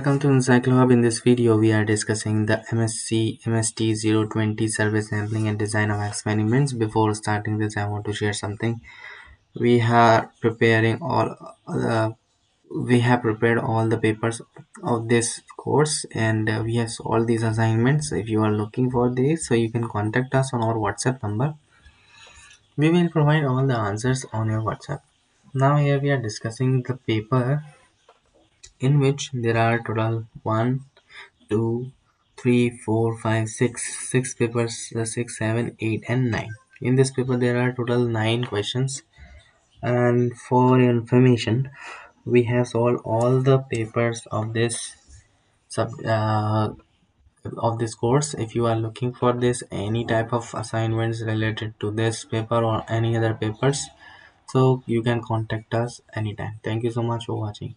Welcome to Encyclo Hub. In this video, we are discussing the MST 020 survey sampling and design of experiments. Before starting this, I want to share something. We are preparing we have prepared all the papers of this course, and we have solved these assignments. If you are looking for these, so you can contact us on our WhatsApp number. We will provide all the answers on your WhatsApp. Now here we are discussing the paper in which there are total 1, 2, 3, 4, 5, 6 papers, 6, 7, 8 and 9. In this paper there are total 9 questions, and for your information we have solved all the papers of this sub of this course. If you are looking for this any type of assignments related to this paper or any other papers, so you can contact us anytime. Thank you so much for watching.